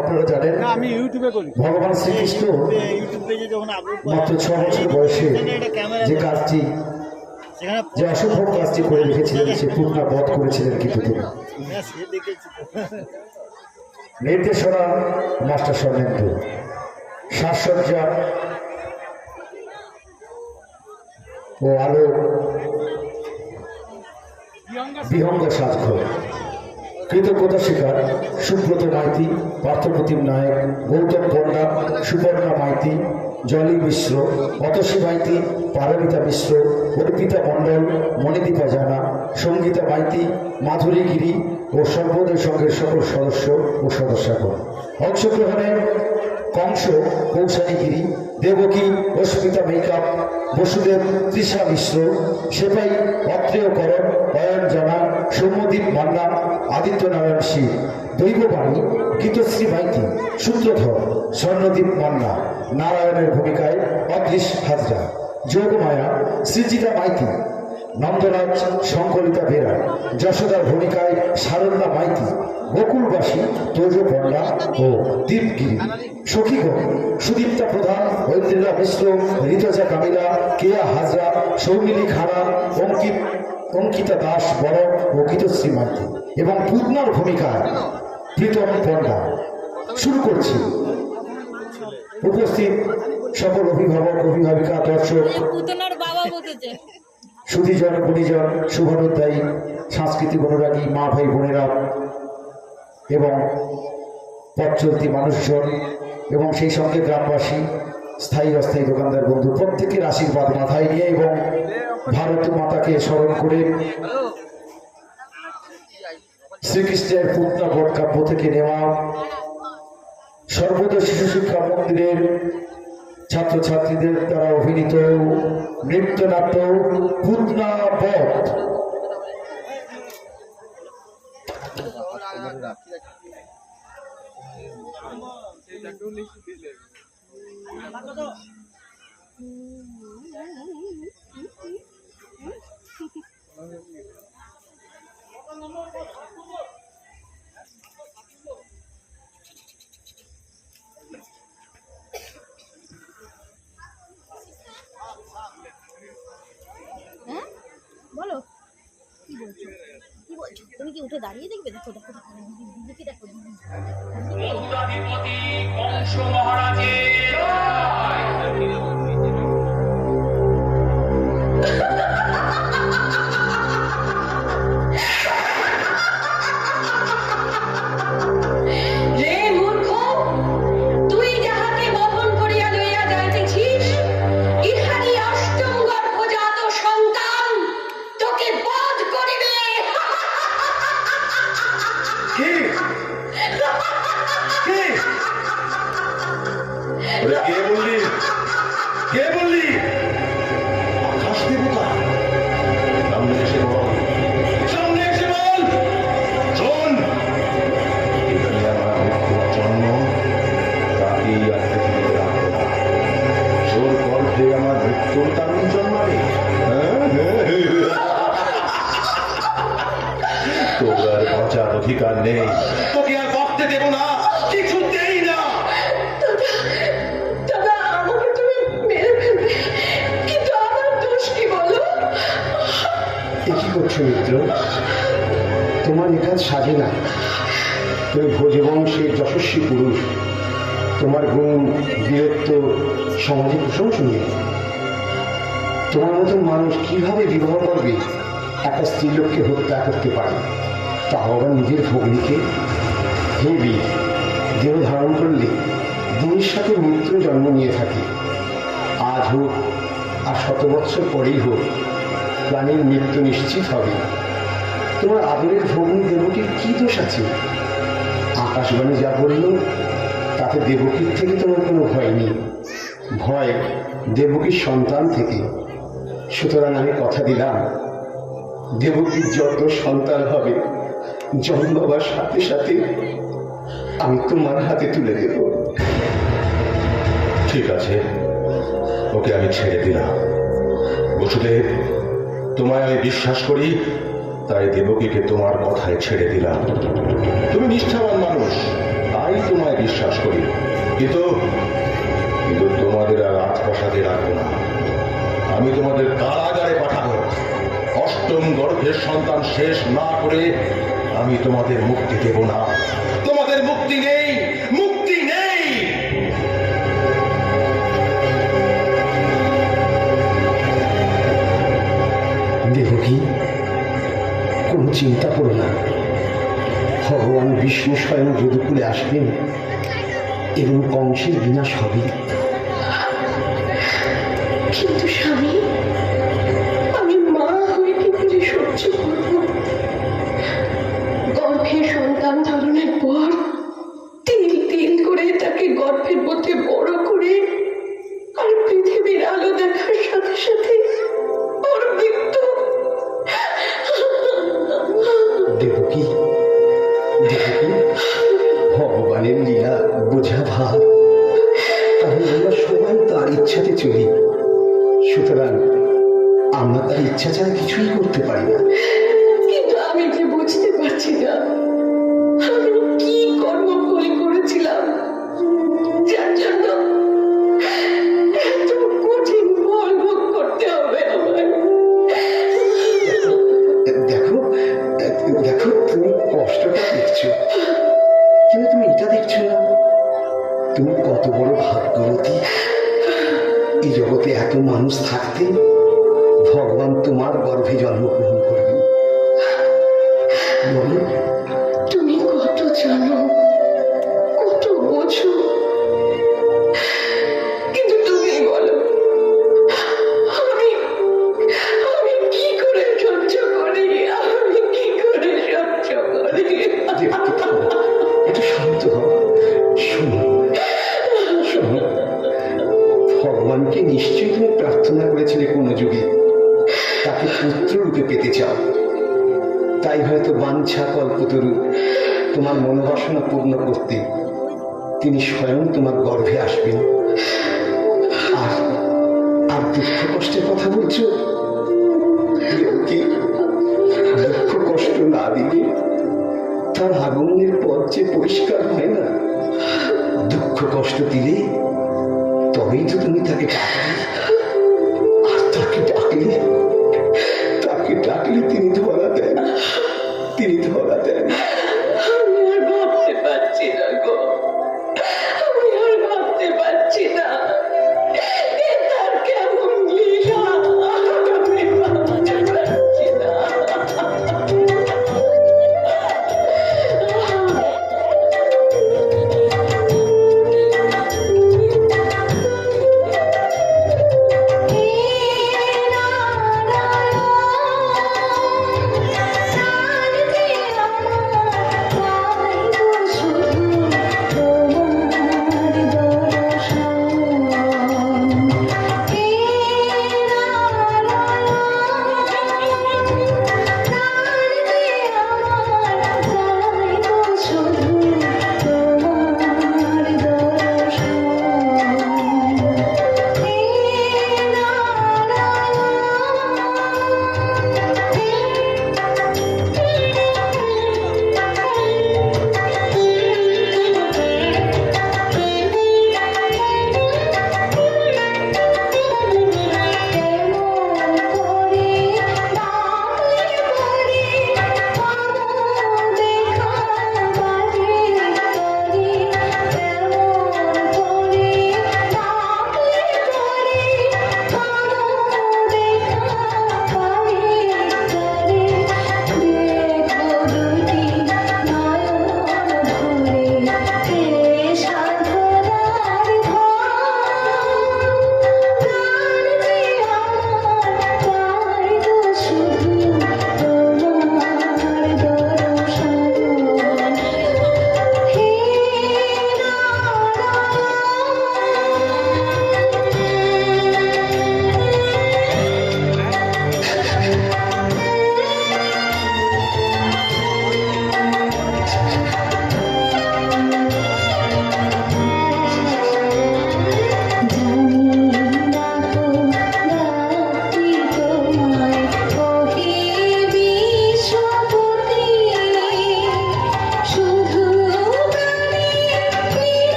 আপনারা জানেন আমি ইউটিউবে করি। ভগবান শ্রীকৃষ্ণ ইউটিউব পেজে যখন আপলোড মাত্র 6 বছর বয়সে যে কাজটি যে অসম্ভব কাজটি করে রেখেছিলেন সে পূর্ণা বধ করেছিলেন কিন্তু তিনি নির্দেশনা মাস্টার স্বর্ণেন্দু, সাজসজ্জা ও আলো বিহঙ্গ সাজঘর। কৃতজ্ঞতা স্বীকার সুব্রত মাইতি, পার্থপ্রতিম নায়ক, গৌতম পণ্ডা, সুবর্ণা মাইতি, জলি মিশ্র, অতসী মাইতি, পারমিতা মিশ্র, অর্পিতা মণ্ডল, মণিদীপা জানা, সঙ্গীতা মাইতি, মাধুরী গিরি ও সর্বোদয় সংঘের সকল সদস্য ও সদস্যগণ। অংশগ্রহণে কংস, কৌশানী গিরি, দেবকী, অস্মিতা মেকআপ, বসুদেব, তৃষা মিশ্র, সেপাই, অত্রেয়করণ, অয়ন জানা, সৌম্যদীপ মান্না, আদিত্য নারায়ণ শিব, দৈববাণী, গীতশ্রী মাইতি, সূত্রধর, স্বর্ণদীপ মান্না, নারায়ণের ভূমিকায় অদৃশ হাজরা, যোগমায়া, সৃজিতা মাইতি, নন্দরাজ, শঙ্করিতা বেরা, যশোদার ভূমিকায় সারণ্যা মাইতি, গোকুলবাসী, তৈজ পণ্ডা ও দীপগিরি, সখীগণ, সুদীপ্তা প্রধান, ঐন্দ্রিলা মিশ্র, ঋতজা কামিলা, কেয়া হাজরা, সৌমিলি খাড়া, অঙ্কিতা দাস বড় ও গীতশ্রী মাইতি এবং পূর্ণার ভূমিকায় প্রীতম পণ্ডা। শুরু করছি। উপস্থিত সকল অভিভাবক, অভিভাবিকা, দর্শক, সুধীজন, গুণীজন, শুভানুধ্যায়ী, সাংস্কৃতিক অনুরাগী মা ভাই বোনেরা এবং পথ চলতি মানুষজন এবং সেই সঙ্গে গ্রামবাসী, স্থায়ী অস্থায়ী দোকানদার বন্ধু, প্রত্যেকের আশীর্বাদ মাথায় নিয়ে এবং ভারত মাতাকে স্মরণ করে শ্রীকৃষ্ণের পূর্ণা বধ কাব্য থেকে নেওয়া সর্বোদয় শিশু শিক্ষা মন্দিরের ছাত্রছাত্রীদের দ্বারা অভিনীত নৃত্যনাট্য পূর্ণা বধ বলো কি বলছো, কি বলছো? তুমি কি উঠে দাঁড়িয়ে দেখবে? দেখো দেখো দেখো দিদিকে দেখো, দিদি কংস মহারাজের অধিকার নেই, তোকে আর বলতে দেব না, কিছুতেই না। দাদা আমাকে তুমি মেরে ফেলবে, কিন্তু আমার দোষ কি বলো? কি করছো মিত্র? তোমার এ কাজ সাজে না। তুমি ভোজবংশের যশস্বী পুরুষ, তোমার গুণ বীরত্ব সমাজে প্রশংসনীয়। তোমার মতন মানুষ কিভাবে বিবাহ করবে একটা স্ত্রীলোককে হত্যা করতে পারে, তাও আবার নিজের ভগ্নীকে? হে বীর, দেহ ধারণ করলে দিনের সাথে মৃত্যু জন্ম নিয়ে থাকে। আজ হোক আর 100 বৎসর পরেই হোক, প্রাণীর মৃত্যু নিশ্চিত হবে। তোমার আদরের ভগ্নী দেবকীর কি দোষ আছে? আকাশবাণী যা বলল তাতে দেবকীর থেকে তোমার কোনো ভয় নেই, ভয় দেবকীর সন্তান থেকে। সুতরাং আমি কথা দিলাম, দেবকীর যত সন্তান হবে জন্ম হওয়ার সাথে সাথে আমি তোমার হাতে তুলে দেব। ঠিক আছে, ওকে আমি ছেড়ে দিলাম। বসুদেব, তোমায় আমি বিশ্বাস করি, তাই দেবকীকে তোমার কথায় ছেড়ে দিলাম। তুমি নিষ্ঠাবান মানুষ, তাই তোমায় বিশ্বাস করি। কিন্তু কিন্তু তোমাদের আর রাজপ্রাসাদে রাখবো না। আমি তোমাদের কারাগারে পাঠাবো। অষ্টম গর্ভের সন্তান শেষ না করে আমি তোমাদের মুক্তি দেব না। তোমাদের মুক্তি নেই, মুক্তি নেই। দেবকী, কোনো চিন্তা করো না। ভগবান বিষ্ণু স্বয়ং যদুকুলে আসবেন এবং কংসের বিনাশ হবে। কিন্তু স্বামী, আমি মা হয়ে কি করে সহ্য করব? গর্ভে সন্তান ধারণের পর তিল তিল করে তাকে গর্ভের মধ্যে বড় করে আর পৃথিবীর আলো দেখার সাথে সাথে ওর মৃত্যু। দেবকী, দেবকী, ভগবানের লীলা বোঝা ভার। তাহলে আমরা সবাই তার ইচ্ছাতে চলি। সুতরাং আমরা তার ইচ্ছা ছাড়া কিছুই করতে পারি না। কিন্তু আমি যে বুঝতে পারছি না আমি কি কর্ম ভুল করেছিলাম যার জন্য এত কঠিন ফল ভোগ করতে হবে আমার। দেখো, দেখো, তুমি কষ্টটা দেখছো, কিন্তু তুমি এটা দেখছো না তুমি কত বড় ভাগ্যবতী। এই জগতে এত মানুষ থাকতে ভগবান তোমার গর্ভে জন্মগ্রহণ করবেন। বলো, তুমি কত জানো, কত বোঝো, কিন্তু তুমি বলো আমি আমি কি করে সহ্য করি? আমি কি করে সহ্য করি? দেবকী, থামো, একটু শান্ত হও। শোনো, শোনো, ভগবানকে নিশ্চয়ই তুমি প্রার্থনা করেছিলে কোনো যুগে, তাকে পুত্র রূপে পেতে চাও। তাই হয়তো বাঞ্ছা কল্পতরু তোমার মনোবাসনা পূর্ণ করতে তিনি স্বয়ং তোমার গর্ভে আসবেন। আর আর দুঃখ কষ্টের কথা বলছো? দেবকী, দুঃখ কষ্ট না দিলে তার আগমনের পথ যে পরিষ্কার হয় না। দুঃখ কষ্ট দিলে তবেই তো তুমি তাকে ডাকলে, আর তাকে ডাকলে তিনি ধরা দেন, তিনি ধরা দেন। আমি আর ভাবতে পারছি না গো, আমি আর ভাবতে পারছি না এ তার কেমন লীলা। আমি ভাবতে পারছি না। হে নারায়ণ,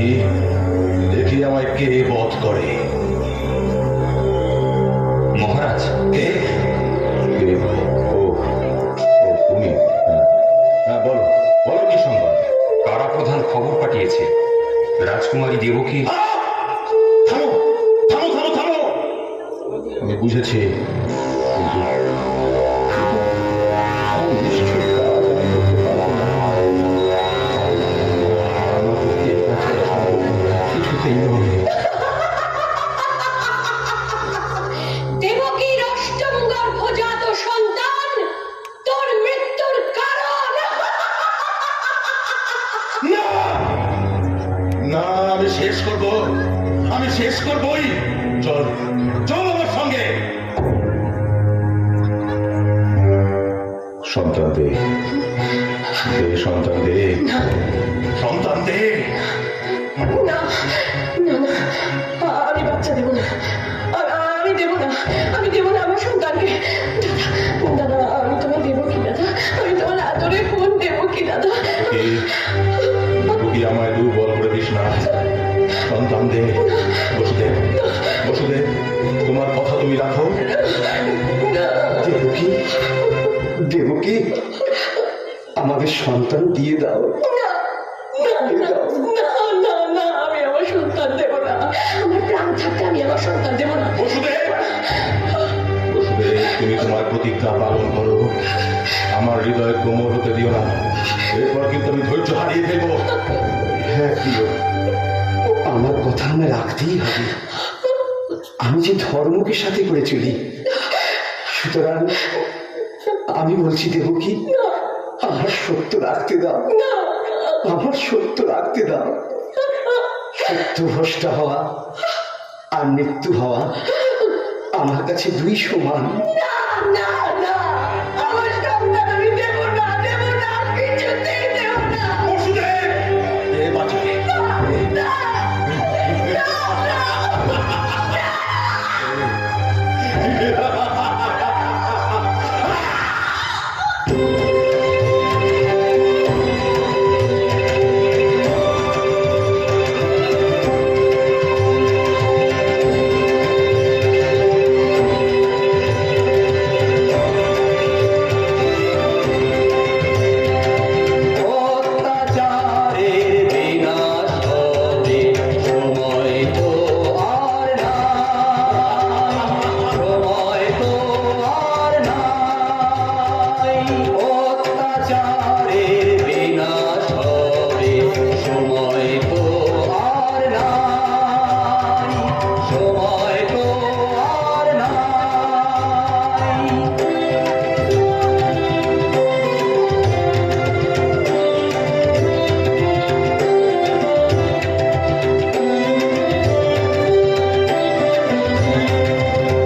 দেখি দেখি আমায় কে বধ করে। মহারাজ, কে কে? ও ও তুমি? হ্যাঁ হ্যাঁ, বলো বলো, কি সংবাদ? কারাপ্রধান খবর পাঠিয়েছে রাজকুমারী দেবকী। থামো থামো থামো থামো, আমি বুঝেছি, কিন্তু আমি নিশ্চয়ই কাজ আমি করতে পারবো না। আমার পক্ষে এ কাজ করা সম্ভব কিছুতেই নয়। দেবকীর অষ্টম গর্ভজাত সন্তান তোর মৃত্যুর কারণ। না না, আমি শেষ করব, আমি শেষ করবই। চল চল আমার সঙ্গে। সন্তান দে, দে সন্তান দে, সন্তান দে। না না না, আমি বাচ্চা দেব না, আমি দেব না, আমি দেব না আমার সন্তানকে। দাদা দাদা, আমি তোমার দেব কি দাদা, আমি তোমার আদরে ফোন দেব কি দাদা। কি আমায় দুর্বল করে দিস না, সন্তান দে। বসুদেব বসুদেব, তোমার কথা তুমি রাখো। দেবকী, দেবকী, আমাদের সন্তান দিয়ে দাও। আমি আমার সন্তান দেব না, আমার প্রাণ থাকতে আমি আমার সন্তান দেব না। বসুদেব বসুদেব, তুমি তোমার প্রতিজ্ঞা পালন করো, আমার হৃদয় কোমল হতে দিও না, এরপর কিন্তু আমি ধৈর্য হারিয়ে ফেলব। হ্যাঁ প্রিয়, আমার কথা আমায় রাখতেই হবে। আমি যে ধর্মকে সাথে করে চলি, সুতরাং আমি বলছি দেবকী, আমার সত্য রাখতে দাও, আমার সত্য রাখতে দাও। সত্য ভ্রষ্ট হওয়া আর মৃত্যু হওয়া আমার কাছে দুই সমান। না না, আমার সন্তান আমি দেব না, দেব না, কিছুতেই দেব না। বসুদেব এ বাঁচাবে। অত্যাচারের বিনাশ হবে, সময় তো আর নাই, সময় তো আর নাই। অত্যাচারের বিনাশ হবে, সময় তো আর নাই, সময় তো আর নাই।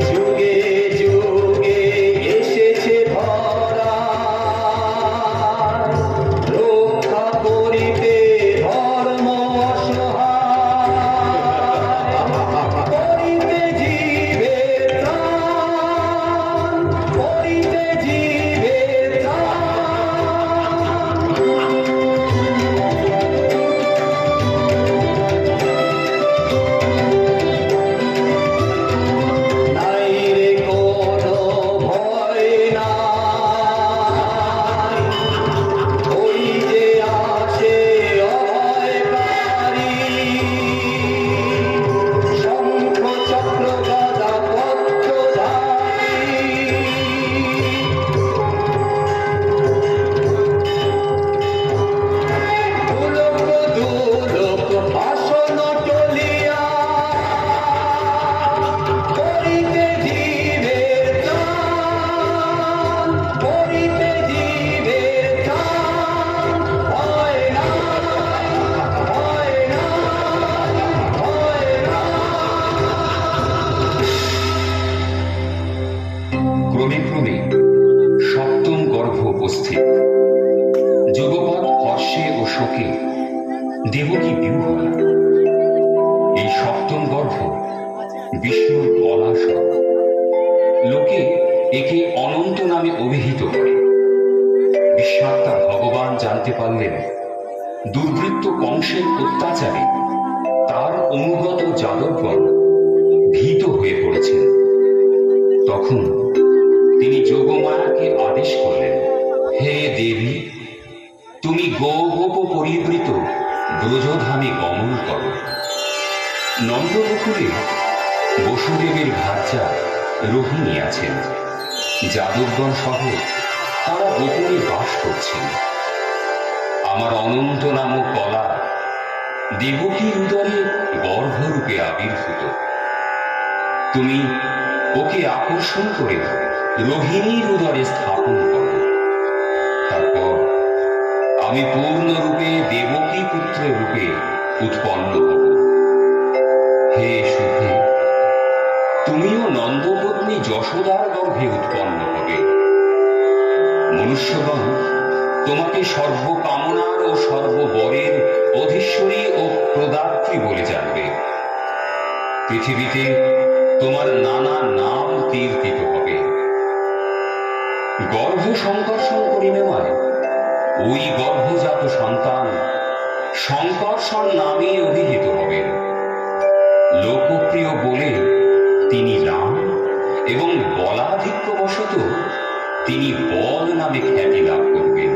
যুগে যুগে এসেছে ধরা, রক্ষা করিতে ধর্ম অসহায়, করিতে জীবের ত্রাণ, করিতে জীবের ত্রাণ। নাই রে কোনো ভয় নাই, ওই যে আসে অভয়কারী, শঙ্খ চক্র গদা পদ্মধারী। দুলোক দুলোক আসন টলিয়া, করিতে জীবের ত্রাণ, করিতে জীবের ত্রাণ। হয় না, হয় না, হয় না। ক্রমে ক্রমে সপ্তম গর্ভ উপস্থিত। যুগপৎ হর্ষে ও শোকে দেবকী বিহ্বল। এই সপ্তম গর্ভ বিষ্ণুর পলাশন। লোকে একে অনন্ত নামে অভিহিত করে। বিশ্বাত্মা ভগবান জানতে পারলেন দুর্বৃত্ত কংসের অত্যাচারে তার অনুগত যাদবগণ ভীত হয়ে পড়েছেন। তখন তিনি যোগমায়াকে আদেশ করলেন, হে দেবী, তুমি গৌগোপ পরিবৃত ব্রজধামে গমন করো। নন্দবকুলে বসুদেবের ভার্যা রোহিণী আছেন, যাদবগণ সহ তারা গোপনে বাস করছেন। আমার অনন্ত নামক কলা দেবকীর উদরে গর্ভরূপে আবির্ভূত। তুমি ওকে আকর্ষণ করে রোহিণীর উদরে স্থাপন করো। তারপর আমি পূর্ণরূপে দেবকী পুত্র রূপে উৎপন্ন হব। হে শুভে, তুমিও নন্দপত্নী যশোদার গর্ভে উৎপন্ন হবে। মনুষ্যগণ তোমাকে সর্বকামনার ও সর্ববরের অধীশ্বরী ও প্রদাত্রী বলে জানবে। পৃথিবীতে তোমার নানা নাম কীর্তিত হবে। গর্ভ সংকর্ষণ করি নেওয়ায় ওই গর্ভজাত সন্তান সংকর্ষণ নামে অভিহিত হবেন। লোকপ্রিয় বলে তিনি রাম এবং বলাধিক্যবশত তিনি বল নামে খ্যাতি লাভ করবেন।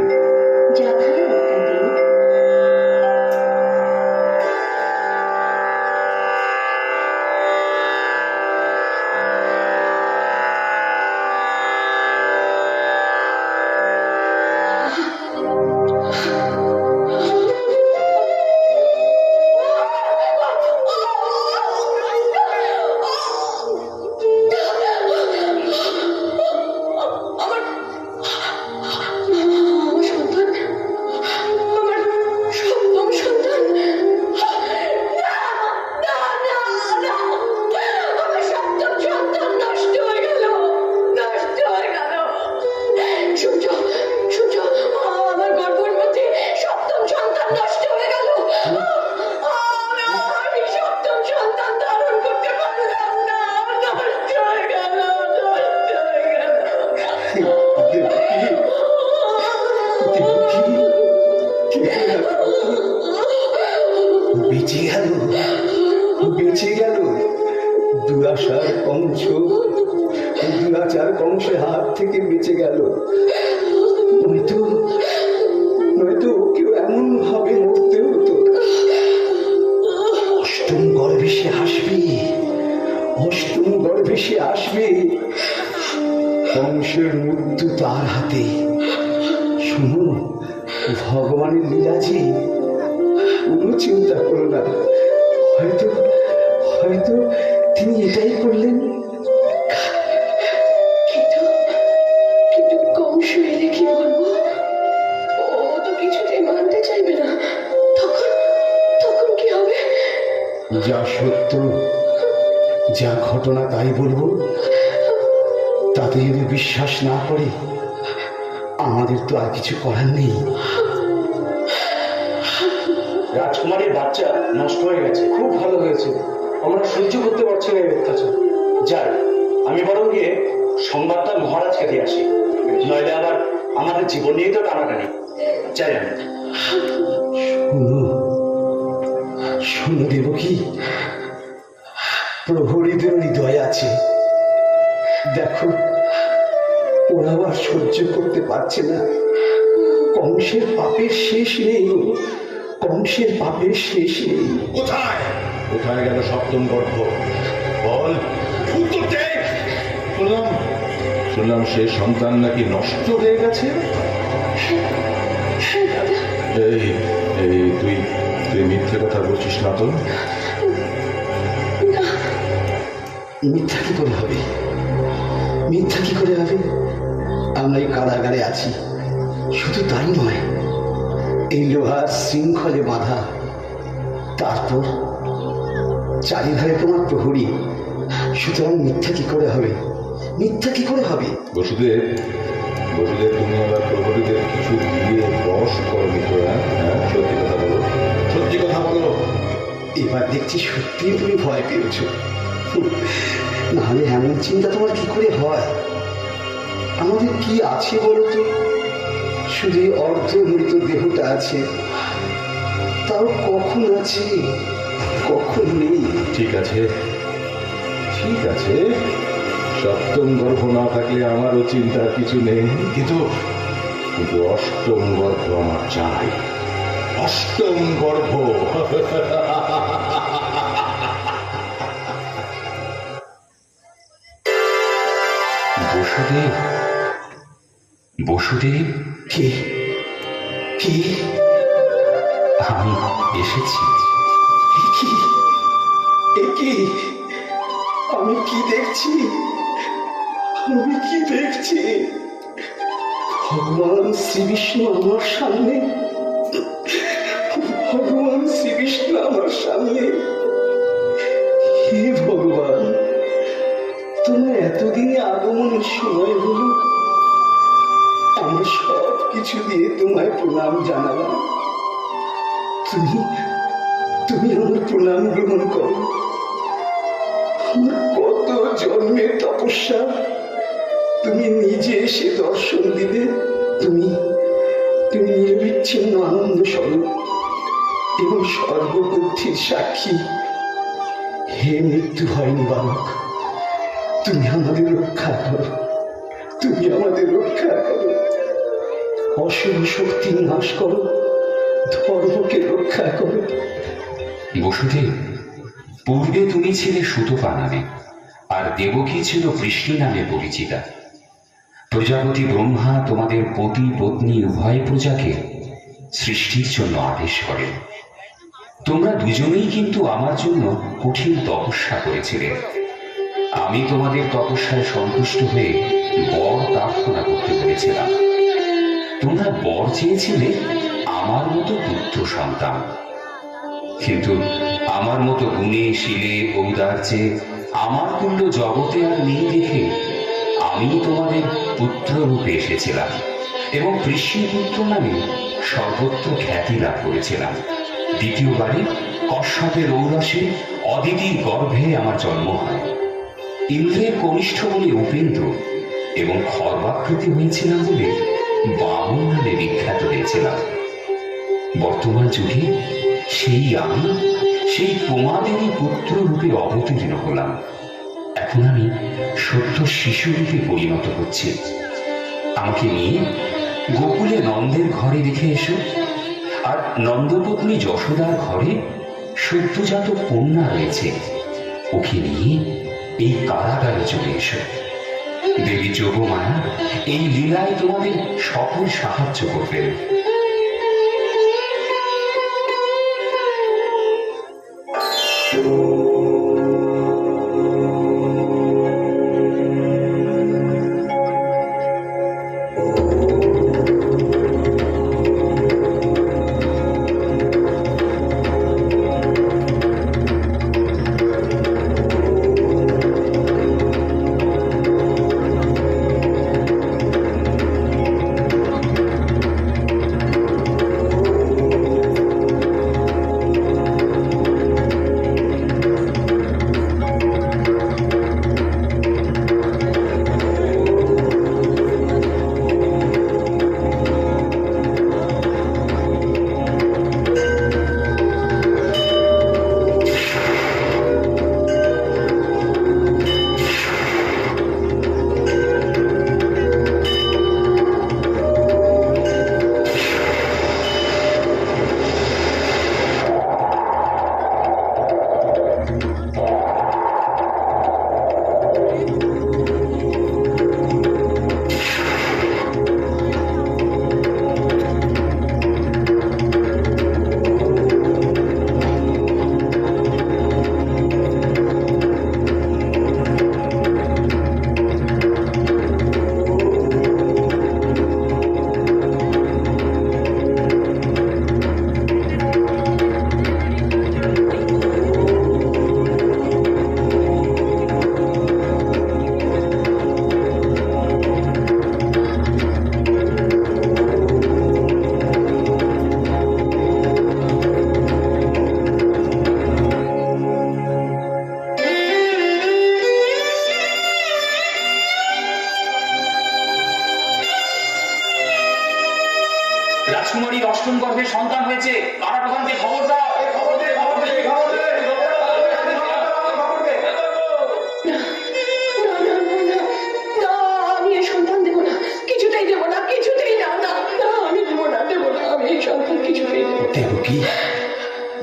বেঁচে গেল দুরাশার কংস, দুরাচার কংসের হাত থেকে বেঁচে গেল। নয়তো কেউ এমন ভাবে মরতে হতো। অষ্টম গর্ভে সে আসবে, অষ্টম গর্ভে সে আসবে। কংসের মৃত্যু তার হাতে। শুনো, ভগবানের লীলা যে, কোনো চিন্তা করো না। হয়তো হয়তো তিনি এটাই করলেন। কিন্তু কংস এলে কি বলবো? ও তো কিছুতেই মানতে চাইবে না। তখন কি হবে? যা সত্য, যা ঘটনা তাই বলবো। তাতে যদি বিশ্বাস না করে আমাদের তো আর কিছু করার নেই। রাজকুমারীর বাচ্চা নষ্ট হয়ে গেছে। খুব ভালো হয়েছে, আমরা সহ্য করতে পারছি না এই অত্যাচার। যাই, আমি বরং গিয়ে সংবাদটা মহারাজকে দিয়ে আসি, নইলে আবার আমাদের জীবন নিয়েই তো টানাটানি। যাই আমি। শুনো দেবকী, প্রহরীদের হৃদয় আছে। দেখো, ওরা আর সহ্য করতে পারছে না। কংসের পাপের শেষ নেই, কংসের পাপের শেষ নেই। কোথায় কোথায় গেল সপ্তম গর্ভ? বল, শুনলাম সে সন্তান নাকি নষ্ট হয়ে গেছে। এই এই তুই তুই মিথ্যে কথা বলছিস না তো? মিথ্যা কি করে হবে? মিথ্যা কি করে হবে? আমরা এই কারাগারে আছি। শুধু তাই নয়, এই লোহার শৃঙ্খলে বাঁধা। তারপর চারিধারে তোমার প্রহরী। সুতরাং মিথ্যা কি করে হবে? মিথ্যা কি করে হবে? বসুদেব, তুমি আবার প্রহরীদের কিছু দিয়ে রস করবি তো? হ্যাঁ, সত্যি কথা বলো, সত্যি কথা বলো। এবার দেখছি সত্যি তুমি ভয় পেয়েছ। নাহলে এমন চিন্তা তোমার কি করে হয়? আমাদের কি আছে বলো তো? শুধু অর্ধ মৃত দেহটা আছে। তাও কখন আছে কখন নেই। ঠিক আছে, ঠিক আছে, সপ্তম গর্ভ না থাকলে আমারও চিন্তার কিছু নেই, কিন্তু কিন্তু অষ্টম গর্ভ আমার চাই। অষ্টম গর্ভ। বসুদেব, বসুদেব, কে কে আমি এসেছি। এ কি, এ কি? আমি কি দেখছি, আমি কি দেখছি? ভগবান শ্রীবিষ্ণু আমার সামনে, ভগবান শ্রীবিষ্ণু আমার সামনে। হে ভগবান, তোমার এতদিনে আগমনের সময় হলো, আমি সব কিছু দিয়ে তোমায় প্রণাম জানালাম। তুমি তুমি আমার প্রণাম গ্রহণ করো। আমার কত জন্মের তপস্যা, তুমি নিজে এসে দর্শন দিলে। তুমি তুমি নিরবিচ্ছিন্ন আনন্দ স্বরূপ এবং সর্ববুদ্ধির সাক্ষী। হে মৃত্যু ভয় নিবারক, তুমি আমাদের রক্ষা করো, তুমি আমাদের রক্ষা করো। অসুর শক্তি নাশ করো, ধর্মকে রক্ষা করো। বসুদেব, পূর্বে তুমি ছিলে সুতপা নামে, আর দেবকী ছিল কৃষ্ণী নামে পরিচিতা। প্রজাপতি ব্রহ্মা তোমাদের পতি পত্নী উভয় প্রজাকে সৃষ্টির জন্য আদেশ করেন। তোমরা দুজনেই কিন্তু আমার জন্য কঠিন তপস্যা করেছিলে। আমি তোমাদের তপস্যায় সন্তুষ্ট হয়ে বর প্রার্থনা করতে বলেছিলাম। তোমরা বর চেয়েছিলে আমার মতো পুত্র সন্তান, কিন্তু আমার মতো গুণে শিলে ঔদার্যে আমার তুল্য জগতে আর নেই দেখে আমি তোমাদের পুত্র রূপে এসেছিলাম এবং কৃষ্ণপুত্র নামে সর্বত্র খ্যাতি লাভ করেছিলাম। দ্বিতীয়বারে কশ্যপের ঔরসে অদিতির গর্ভে আমার জন্ম হয়। ইন্দ্রের কনিষ্ঠ বলে উপেন্দ্র এবং খর্বাকৃতি হয়েছিলাম বলে বামন নামে বিখ্যাত হয়েছিলাম। বর্তমান যুগে সেই আমি সেই তোমাদেরই পুত্র রূপে অবতীর্ণ হলাম। এখন আমি সত্য শিশু রূপে পরিণত হচ্ছি। আমাকে নিয়ে গোকুলে নন্দের ঘরে রেখে এসো, আর নন্দপত্নী যশোদার ঘরে সদ্যজাত কন্যা রয়েছে, ওকে নিয়ে এই কারাগারে চলে এসো। দেবী যোগমায়া এই লীলায় তোমাদের সকল সাহায্য করবেন।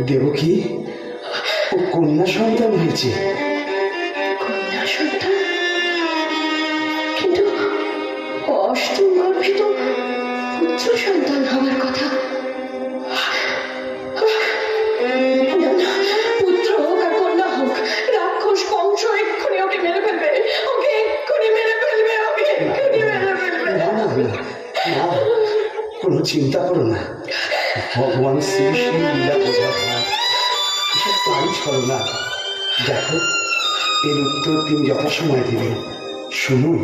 দেবকী ও কন্যা সন্তান হয়েছে। কন্যা সন্তান? কিন্তু অষ্টম গর্ভে তো পুত্র সন্তান হওয়ার কথা। না, না, পুত্র হোক আর কন্যা হোক, রাক্ষস কংস এক্ষুনি ওকে মেরে ফেলবে, ওকে এক্ষুনি মেরে ফেলবে, ওকে এক্ষুনি মেরে ফেলবে। না না না, না, কোনো চিন্তা করো না। ভগবান শ্রীকৃষ্ণ লীলা বোঝা এসব প্রাণী ছড়ো না। দেখো, এর উত্তর তিনি যথাসময় দিবেন। শুনুন।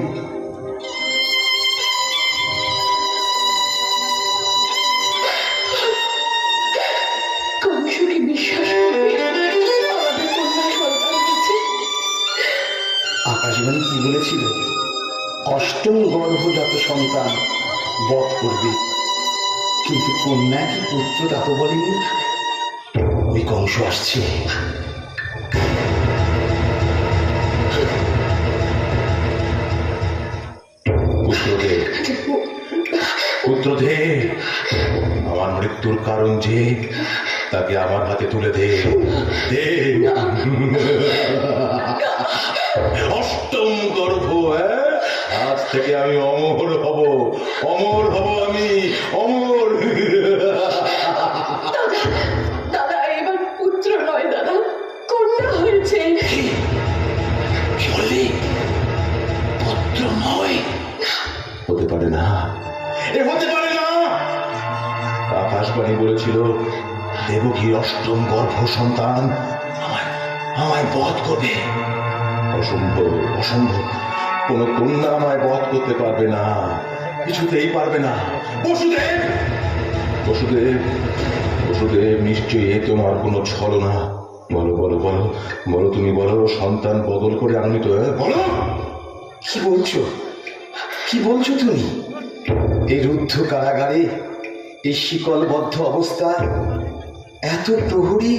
কংসকে বিশ্বাস করবে আমাদের কন্যা সন্তান হচ্ছে? আকাশবাণী কি বলেছিল? অষ্টম গর্ভজাত সন্তান বধ করবে, কিন্তু কন্যা কি পুত্র তা তো বলেনি। ওই কংস আসছে। পুত্রদেব, পুত্রদেব, আমার মৃত্যুর কারণ যে, তাকে আমার হাতে তুলে দে। দে। অষ্টম গর্ভ, আজ থেকে আমি অমর হব, অমর হব, আমি অমর। দাদা, এবার পুত্র নয় দাদা, কন্যা হয়েছে। কি বললি? পুত্র নয়? হতে পারে না, এ হতে পারে না। আকাশবাণী বলেছিল দেবকী অষ্টম গর্ভ সন্তান আমায় বধ করবে। অসম্ভব, অসম্ভব। কোন কন্যা আমায় বধ করতে পারবে না, কিছুতেই পারবে না। বসুদেব, বসুদেব, বসুদেব, নিশ্চয়ই এ তোমার কোনো ছলনা। বলো বলো বলো বলো, তুমি বলো, সন্তান বদল করে আনবি তো? বলো। কি বলছো? কি বলছো তুমি? এই রুদ্ধ কারাগারে, এই শিকলবদ্ধ অবস্থায়, এত প্রহরী,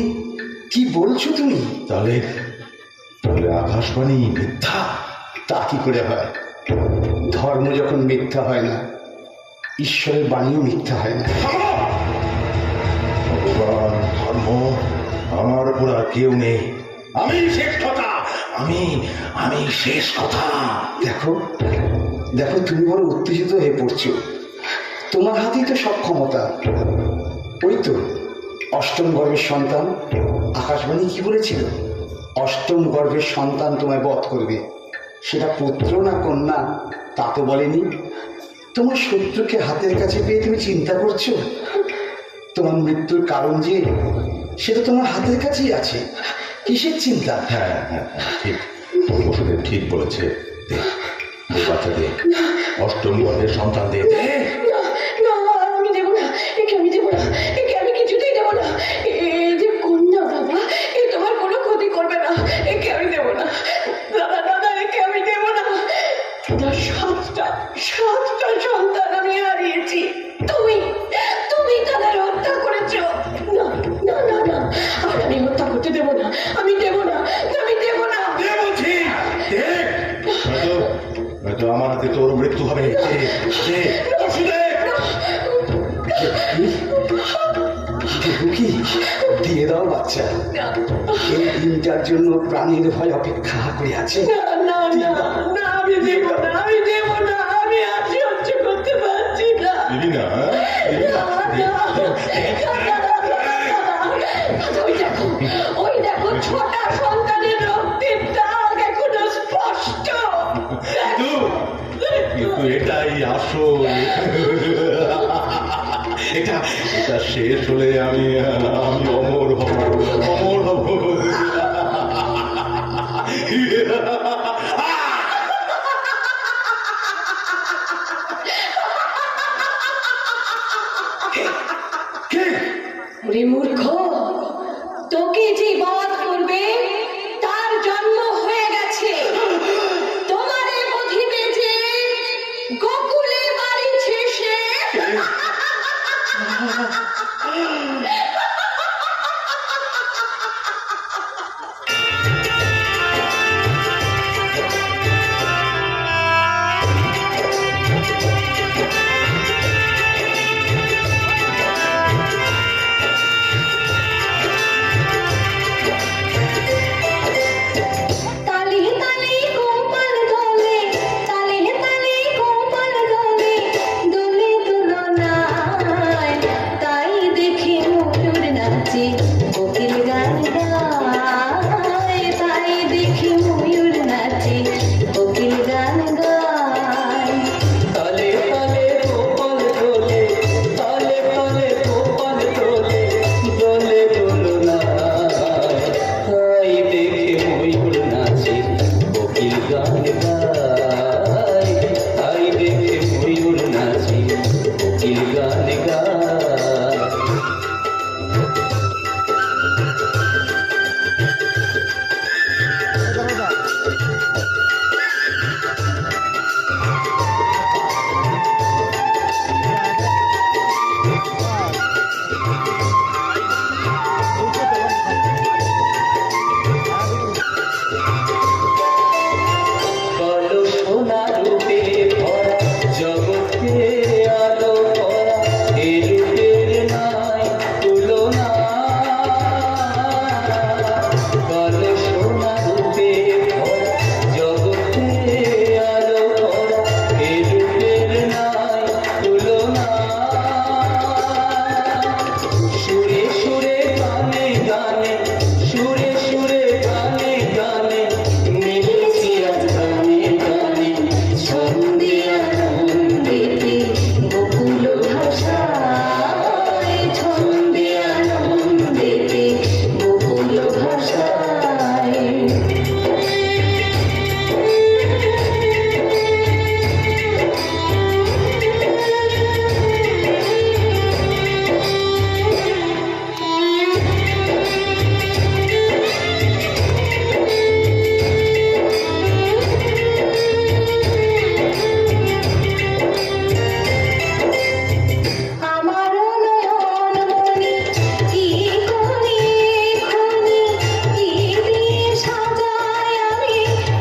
কি বলছো তুমি? তাহলে তাহলে আকাশবাণী মিথ্যা? তা কি করে হয়? ধর্ম যখন মিথ্যা হয় না, ঈশ্বরের বাণীও মিথ্যা হয় না। ভগবান, ধর্ম, আমার উপর আর কেউ নেই। আমি শেষ কথা, আমি শেষ কথা। দেখো দেখো, তুমি বড় উত্তেজিত হয়ে পড়ছো। তোমার হাতেই তো সব ক্ষমতা। ওই তো অষ্টম গর্ভের সন্তান। আকাশবাণী কি বলেছিল? অষ্টম গর্ভের সন্তান তোমায় বধ করবে। সেটা পুত্র না কন্যা তা তো বলেনি। তোমার শত্রুকে হাতের কাছে পেয়ে তুমি চিন্তা করছো? তোমার মৃত্যুর কারণ যে, সেটা তোমার হাতের কাছেই আছে। কিসের চিন্তা? হ্যাঁ হ্যাঁ হ্যাঁ, ঠিক। বসুদেব ঠিক বলেছে। দে, দে বাচ্চা দে, অষ্টম গর্ভের সন্তান দে। দে। না, না, আমি দেবো না, একে আমি দেবো না, একে আমি কিছুতেই দেবো না। এ যে কন্যা দাদা, এ তোমার কোনো ক্ষতি করবে না, একে আমি দেবো না। দাদা, দাদা, একে আমি দেবো না। দাদা, সাতটা সন্তান আমি হারিয়েছি। তুমি তাদের হত্যা করেছো। না না না না, আর আমি হত্যা করতে দেবো না, আমি দেবো না, আমি দেবো না। দে বলছি, দে। নয়তো আমার হাতে তোর মৃত্যু হবে। দে, দে, বসুদেব। কি দিয়ে দাও বাচ্চা। এই দিনটার জন্য প্রাণীর ভয় অপেক্ষা করে আছে। না না না না, আমি দেবো না, আমি দেবো না, আমি আর সহ্য করতে পারছি না। দিবি না? দিবি না? ওই দেখো, ছোটা সন্তানের রক্তের দাগ এখনো স্পষ্ট। কিন্তু এটাই আসল। এটা এটা শেষ হলে আমি অমর হব, অমর হব। ওরে মূর্খ, তোকে যে বধ করবে তার জন্ম হয়ে গেছে। তোমারে বধিবে যে গোকুলে বাড়িছে সে। গায়, তাই দেখি ময়ূর নাচে, কোকিল গান গায়। তলে তলে গোপাল দোলে, তলে তলে গোপাল দোলে, দোলে দোলনা। তাই দেখে ময়ূর নাচে, কোকিল গান গায়, তাই দেখে ময়ূর নাচে, কোকিল গান গায়। বলো সোনা রূপে ভরা জগতে আলো ভরা, এ রূপের নাই তুলনা। বলো সোনা রূপে ভরা জগতে আলো ভরা, এ রূপের নাই তুলনা। সুরে সুরে গানে গানে, সুরে সুরে গানে গানে, মিলেছি আজ গানে গানে, ছন্দে আনন্দেতে বকুল ভাষায়, ছন্দে আনন্দেতে বকুল ভাষায়। আমার নয়ন মনি কি করে খনি, কি দিয়ে সাজায় আমি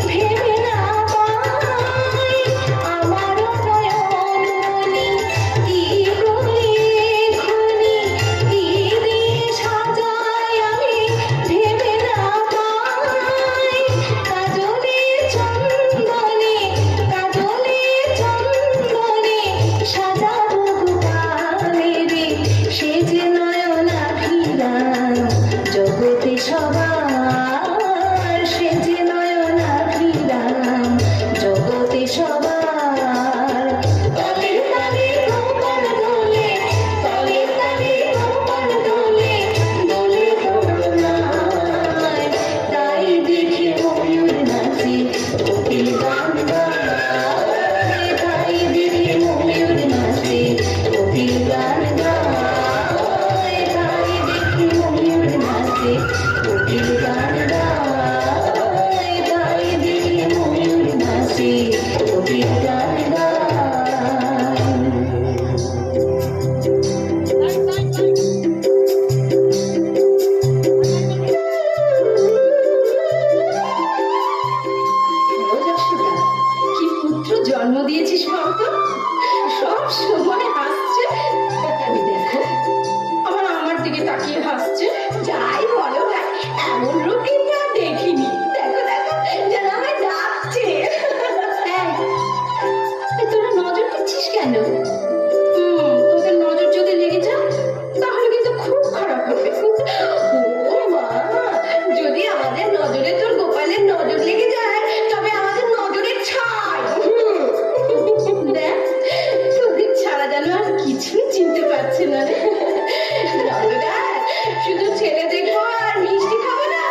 ভেবে না পাই। আমার নয়ন মনি কি করে খনি, কি দিয়ে সাজায় আমি ভেবে না পাই। কাজলে চন্দনে, কাজলে চন্দনে সাজাবো গোপালে রে, সে যে নয়নাভিরাম জগতে সবার, সে যে নয়নাভিরাম জগতে সবার। তলে তলে গোপাল দোলে, তলে তলে গোপাল দোলে, দোলে দোলনায়। তাই দেখে ময়ূর নাচে, কোকিল গান গায়, তাই দেখে ময়ূর নাচে, কোকিল গান গায়, তাই দেখে ময়ূর নাচে, কোকিল গান গায়, তাই দেখে ময়ূর নাচে, কোকিল গান গায়। যশোদা, কি পুত্র জন্ম দিয়েছিস বলতো? সব সময় হাসছে। আমি দেখো, আবার আমার দিকে তাকিয়ে হাসছে। যাই বলো ভাই, এমন রূপ কিন্তু আর দেখিনি। দেখো দেখো, যেন আমায় ডাকছে। এই, তোরা নজর দিচ্ছিস কেন? তোদের নজর যদি লেগে যায় তাহলে কিন্তু খুব খারাপ হবে। ও মা, যদি আমাদের নজরে তোর গোপালের নজর লেগে যায় তবে আমাদের নজরের ছাই। দেখ, তোদের ছাড়া যেন আর কিছুই চিনতে পারছে না রে। শুধু ছেলে দেখবো আর মিষ্টি খাবো না।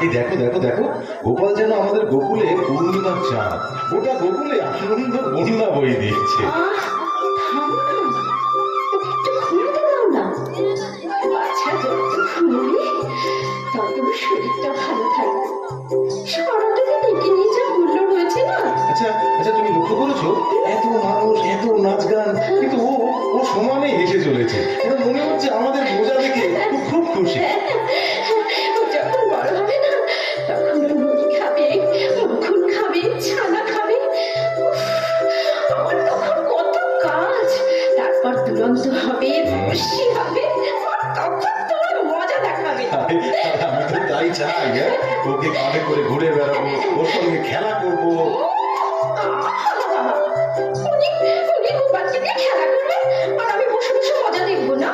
এই দেখো দেখো দেখো, গোপাল যেন আমাদের গোকুলে পূর্ণিমার চাঁদ, গোটা গোকুলে আনন্দ বন্যা বয়ে দিয়েছে। থামো না, ওকে একটু খুলতে দাও না। বাচ্চা যত খুলবে তত শরীরটা ভালো থাকবে। সারাটা দিন একে নিয়ে যা হুল্লোড় হয়েছে না। আচ্ছা আচ্ছা, তুমি লক্ষ্য করেছো এত মানুষ, এত নাচ গান, কিন্তু ও ও সমানে হেসে চলেছে। এবার মনে হচ্ছে আমাদের মজা দেখে ও খুব খুশি। ও যখন বড় হবে না তখন ও মুড়ি খাবে, মক্ষণ খাবে, ছানা খাবে। উফ, আমার তখন কত কাজ। তারপর দুরন্ত হবে, খুশি হবে, আর তখন তোমার মজা দেখাবে। আরে, আমি তো তাই চাই। হ্যাঁ, ওকে কাঁধে করে ঘুরে বেড়াবো, ওর সঙ্গে খেলা করবো। উনি গোপালকে দিয়ে খেলা করবে আর আমি বসে বসে মজা দেখবো না?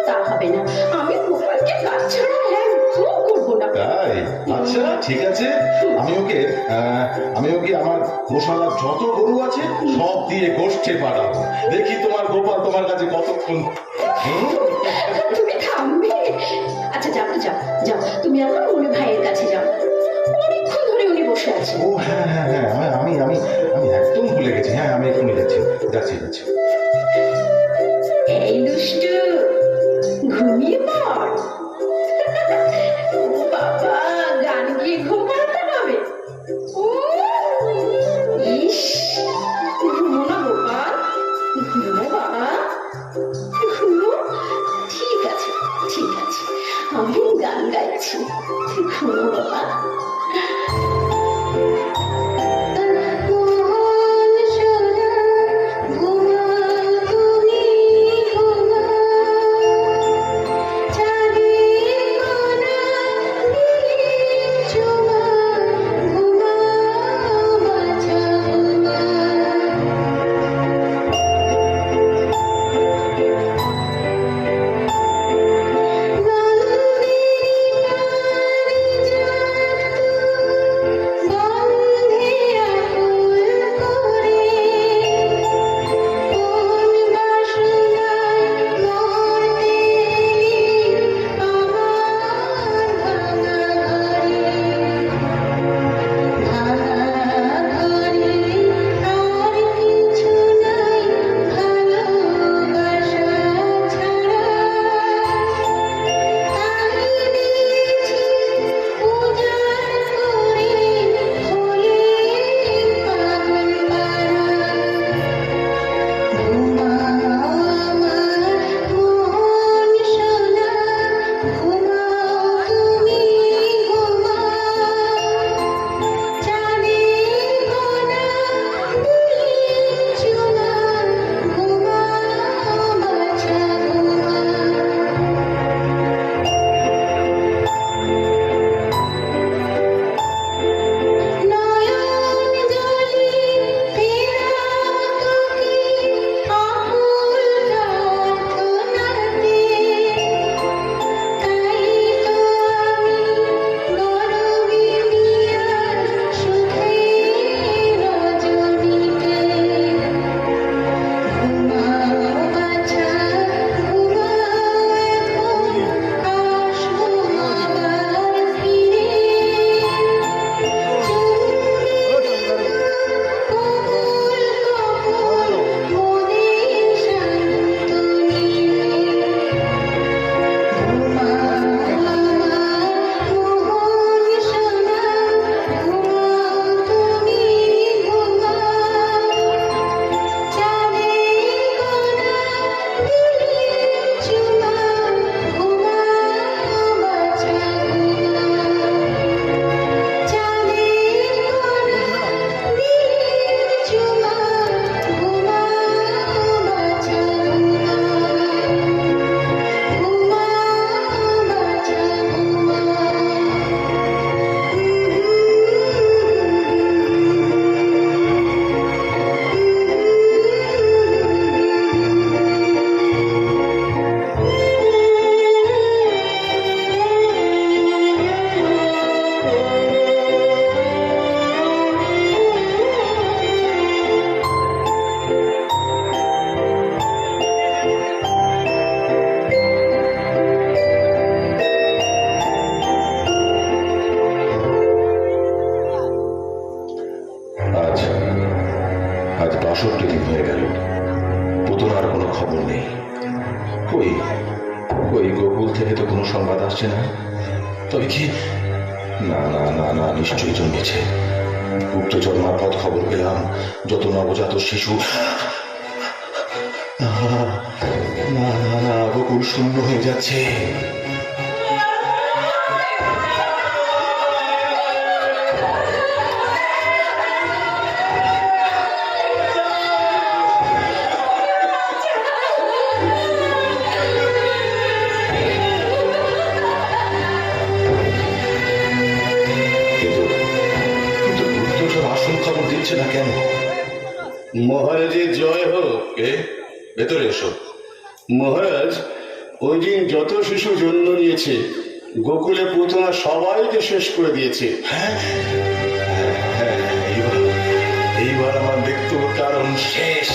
তা হবে না, আমি গোপালকে কাজ ছাড়া একদম করবো না। তাই? আচ্ছা ঠিক আছে, আমি ওকে আমার গোশালার যত গরু আছে সব দিয়ে গোষ্ঠে পাঠাবো। দেখি তোমার গোপাল তোমার কাছে কতক্ষণ। হুম? তুমি থামবে? আচ্ছা যাও তো, যাও যাও, তুমি এখন মনে ভাইয়ের কাছে যাও। অনেকক্ষণ ধরে উনি বসে আছে। ও হ্যাঁ হ্যাঁ হ্যাঁ, আমি আমি আমি একদম ভুলে গেছি। হ্যাঁ, আমি এক্ষুনি যাচ্ছি যাচ্ছি যাচ্ছি। এই দুষ্টু, ঘুমিয়ে পড়। ও বাবা, গান গিয়ে ঘুম পাড়াতে হবে। ও ইস, ঘুমো না গোপাল, ঘুমো বাবা, ঘুমো। ঠিক আছে ঠিক আছে, আমি গান গাইছি, ঘুমো বাবা। ওই গোকুল থেকে তো কোনো সংবাদ আসছে না। তবে কি, না না না না, নিশ্চয়ই জন্মেছে। গুপ্তচর মারফত খবর পেলাম যত নবজাত শিশু, না না না, গোকুল শূন্য হয়ে যাচ্ছে। খবর দিচ্ছে না কেন? মহারাজের জয় হোক। এ ভেতরে এসো। মহারাজ, ওই দিন যত শিশু জন্ম নিয়েছে গোকুলে পুতনা সবাইকে শেষ করে দিয়েছে। হ্যাঁ হ্যাঁ, এইবার আমার মৃত্যুর কারণ শেষ।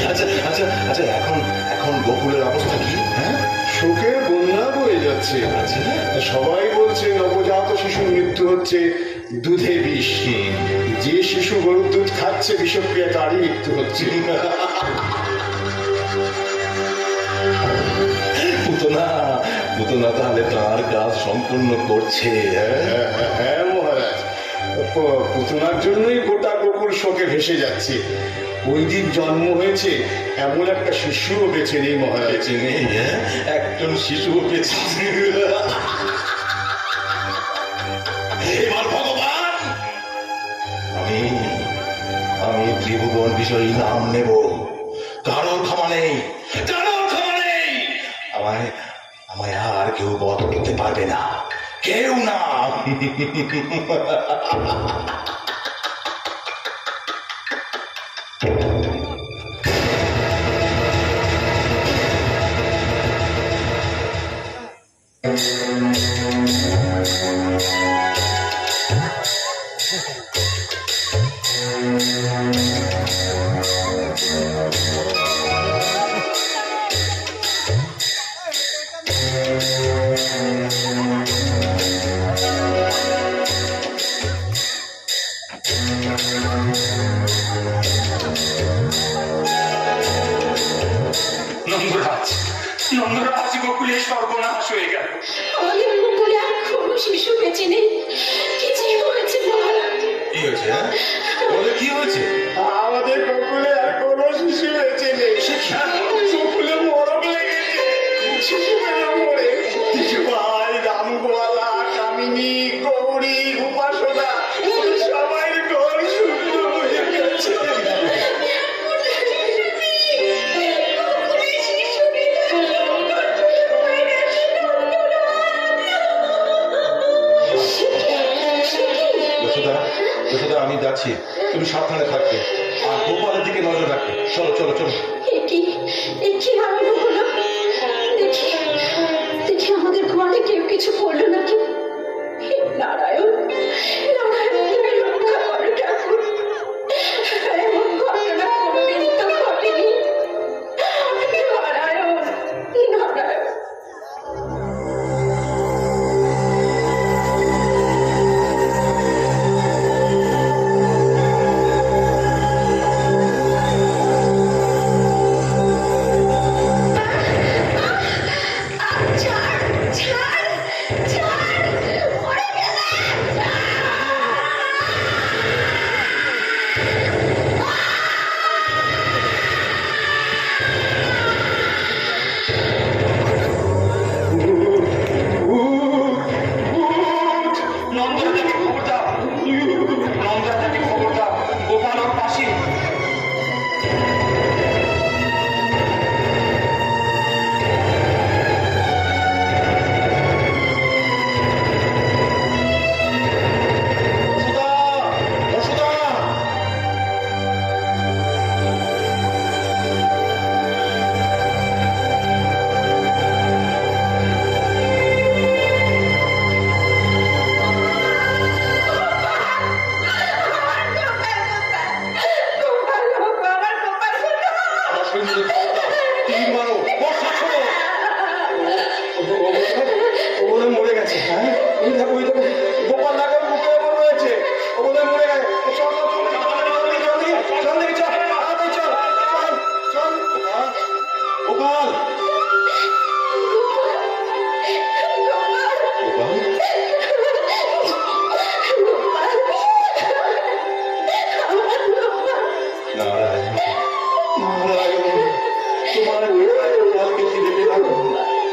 আচ্ছা আচ্ছা আচ্ছা, এখন এখন গোকুলের অবস্থা কি? হ্যাঁ, শোকের বন্যা বয়ে যাচ্ছে। আচ্ছা, সবাই বলছে নবজাত শিশুর মৃত্যু হচ্ছে দুধে বিষ। যে শিশু গরুর দুধ খাচ্ছে বিষক্রিয়া তারই মৃত্যু হচ্ছে। পুতনা পুতনা তাহলে তার কাজ সম্পূর্ণ করছে। হ্যাঁ মহারাজ, পুতনার জন্যই গোটা গোকুল শোকে ভেসে যাচ্ছে। ওই দিন জন্ম হয়েছে এমন একটা শিশুও বেঁচে নেই মহারাজ। বেঁচে নেই? একজন শিশু বেঁচে। এবার ভগবান, আমি ত্রিভুবন বিষয়ী নাম নেব। কারোর ক্ষমা নেই, কারোর ক্ষমা নেই। আমায় আর কেউ বধ করতে পারবে না, কেউ না। নন্দরাজ, নন্দরাজ, গোকুলে সর্বনাশ হয়ে গেল। আমাদের গোকুলে আর কোনো শিশু বেঁচে নেই। কি যে হয়েছে মহারাজ! কি হয়েছে? ওদের কি হয়েছে? আমাদের গোকুলে আর কোনো শিশু বেঁচে নেই। গোকুলে মরক লেগেছে। শিশুগুলো মরে ভাই, রামগোয়ালা, কামিনী, গৌরী, উপাসনা সবাই ঘর শূন্য হয়ে গেছে। যশোদা, আমি যাচ্ছি, তুমি সাবধানে থাকবে আর গোপালের দিকে নজর রাখবে। চলো চলো চলো। কি আরম্ভ হলো? দেখি দেখি আমাদের ঘরে কেউ কিছু করলো নাকি। নারায়ণ, নারায়ণ, তুমি রক্ষা করো ঠাকুর। এমন ঘটনা কোনোদিন তো ঘটেনি। নারায়ণ, নারায়ণ। নন্দরাজকে খবর দাও, নন্দরাজকে খবর দাও, গোপাল ওর পাশে। মরে গেছে। হ্যাঁ, ওই দেখো গোপাল নাগর মুখে এমন রয়েছে। ও মনে মরে গেছে। চল চল চল চল চল চল চল চল চল চল চল। তোমার কৃপায় গোপালকে ফিরে পেলাম,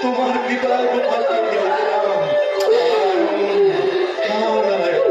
তোমার কৃপায় গোপালকে ফিরে পেলাম। নারায়ণ, নারায়ণ।